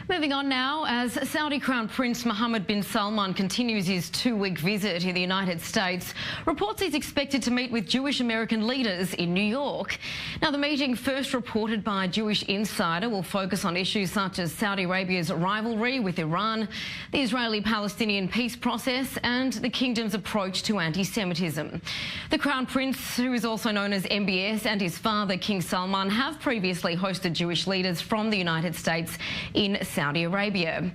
Moving on now, as Saudi Crown Prince Mohammed bin Salman continues his two-week visit in the United States, reports he's expected to meet with Jewish American leaders in New York. Now, the meeting, first reported by a Jewish insider, will focus on issues such as Saudi Arabia's rivalry with Iran, the Israeli-Palestinian peace process and the kingdom's approach to anti-Semitism. The Crown Prince, who is also known as MBS, and his father, King Salman, have previously hosted Jewish leaders from the United States in Saudi Arabia.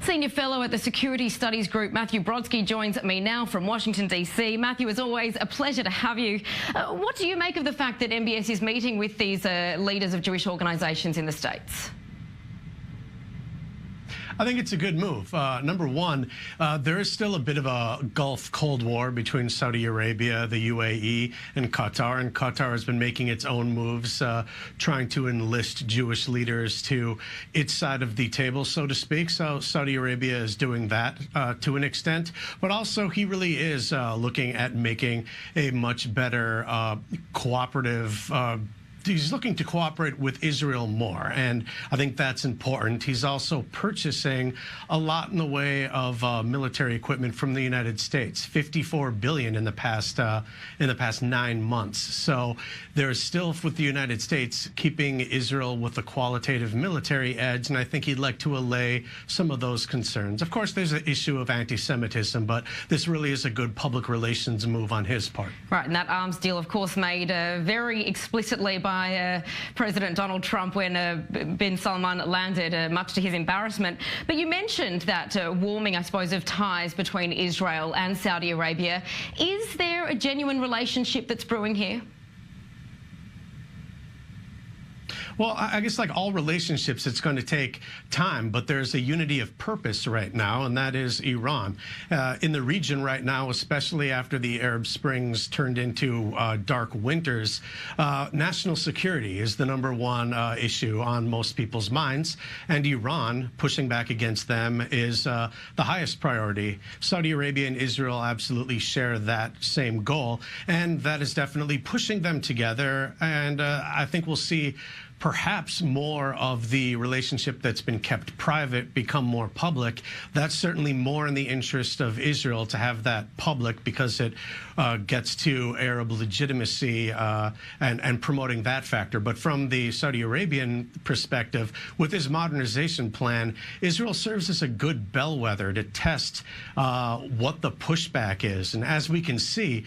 Senior fellow at the Security Studies Group, Matthew Brodsky, joins me now from Washington, D.C. Matthew, as always, a pleasure to have you. What do you make of the fact that MBS is meeting with these leaders of Jewish organisations in the States? I think it's a good move. Number one, there is still a bit of a Gulf Cold War between Saudi Arabia, the UAE, and Qatar has been making its own moves, trying to enlist Jewish leaders to its side of the table, so to speak. So Saudi Arabia is doing that to an extent, but also he really is looking at making a much better cooperative he's looking to cooperate with Israel more, and I think that's important. He's also purchasing a lot in the way of military equipment from the United States, $54 billion in the past 9 months. So there's still, with the United States, keeping Israel with a qualitative military edge, and I think he'd like to allay some of those concerns. Of course, there's an issue of anti-Semitism, but this really is a good public relations move on his part. Right, and that arms deal, of course, made very explicitly by President Donald Trump when bin Salman landed, much to his embarrassment. But you mentioned that warming, I suppose, of ties between Israel and Saudi Arabia. Is there a genuine relationship that's brewing here? Well, I guess like all relationships, it's going to take time, but there's a unity of purpose right now, and that is Iran. In the region right now, especially after the Arab Springs turned into dark winters, national security is the #1 issue on most people's minds, and Iran, pushing back against them, is the highest priority. Saudi Arabia and Israel absolutely share that same goal, and that is definitely pushing them together, and I think we'll see perhaps more of the relationship that's been kept private become more public. That's certainly more in the interest of Israel to have that public, because it gets to Arab legitimacy and promoting that factor. But from the Saudi Arabian perspective, with his modernization plan, Israel serves as a good bellwether to test what the pushback is. And as we can see,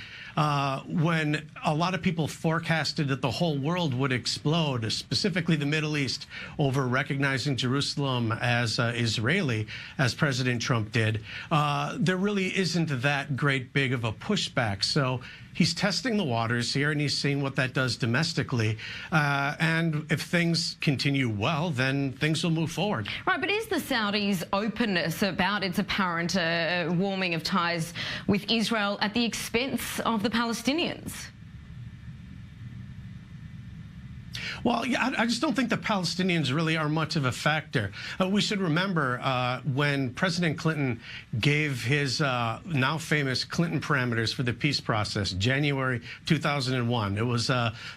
when a lot of people forecasted that the whole world would explode, specifically the Middle East, over recognizing Jerusalem as Israeli, as President Trump did, there really isn't that great big of a pushback. So he's testing the waters here, and he's seeing what that does domestically. And if things continue well, then things will move forward. Right, but is the Saudis' openness about its apparent warming of ties with Israel at the expense of the Palestinians? Well, yeah, I just don't think the Palestinians really are much of a factor. We should remember when President Clinton gave his now famous Clinton parameters for the peace process, January 2001. It was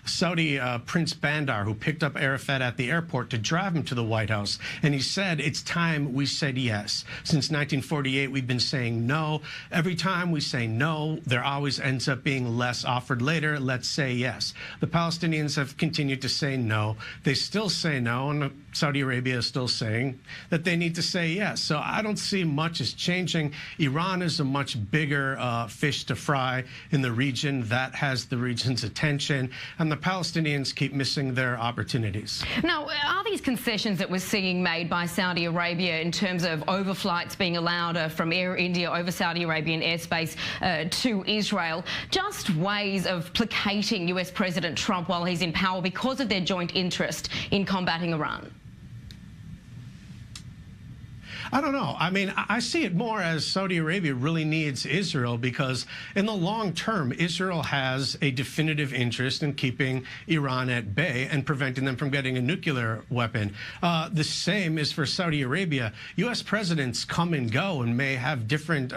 Saudi Prince Bandar who picked up Arafat at the airport to drive him to the White House. And he said, it's time we said yes. Since 1948, we've been saying no. Every time we say no, there always ends up being less offered later. Let's say yes. The Palestinians have continued to say no. They still say no, and Saudi Arabia is still saying that they need to say yes. So I don't see much is changing. Iran is a much bigger fish to fry in the region. That has the region's attention, and the Palestinians keep missing their opportunities. Now, are these concessions that we're seeing made by Saudi Arabia in terms of overflights being allowed from Air India over Saudi Arabian airspace to Israel just ways of placating US President Trump while he's in power because of their joint interest in combating Iran? I don't know. I mean, I see it more as Saudi Arabia really needs Israel because in the long term, Israel has a definitive interest in keeping Iran at bay and preventing them from getting a nuclear weapon. The same is for Saudi Arabia. U.S. presidents come and go and may have different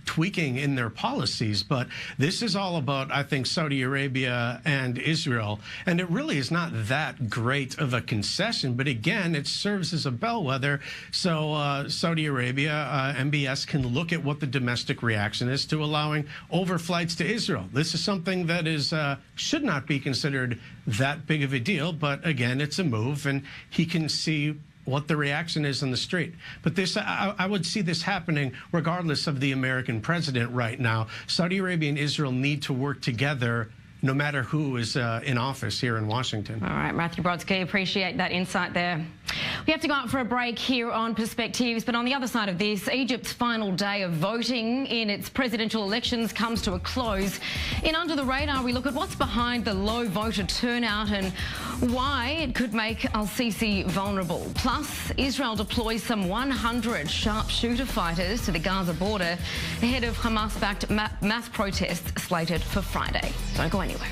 tweaking in their policies, but this is all about, I think, Saudi Arabia and Israel. And it really is not that great of a concession, but again, it serves as a bellwether. So Saudi Arabia, MBS can look at what the domestic reaction is to allowing overflights to Israel. This is something that is should not be considered that big of a deal, but again, it's a move, and he can see what the reaction is on the street. But this, I would see this happening regardless of the American president right now. Saudi Arabia and Israel need to work together no matter who is in office here in Washington. All right, Matthew Brodsky, appreciate that insight there. We have to go out for a break here on Perspectives, but on the other side of this, Egypt's final day of voting in its presidential elections comes to a close. In Under the Radar, we look at what's behind the low voter turnout and why it could make al-Sisi vulnerable. Plus, Israel deploys some 100 sharpshooter fighters to the Gaza border ahead of Hamas-backed mass protests slated for Friday. Don't go anywhere.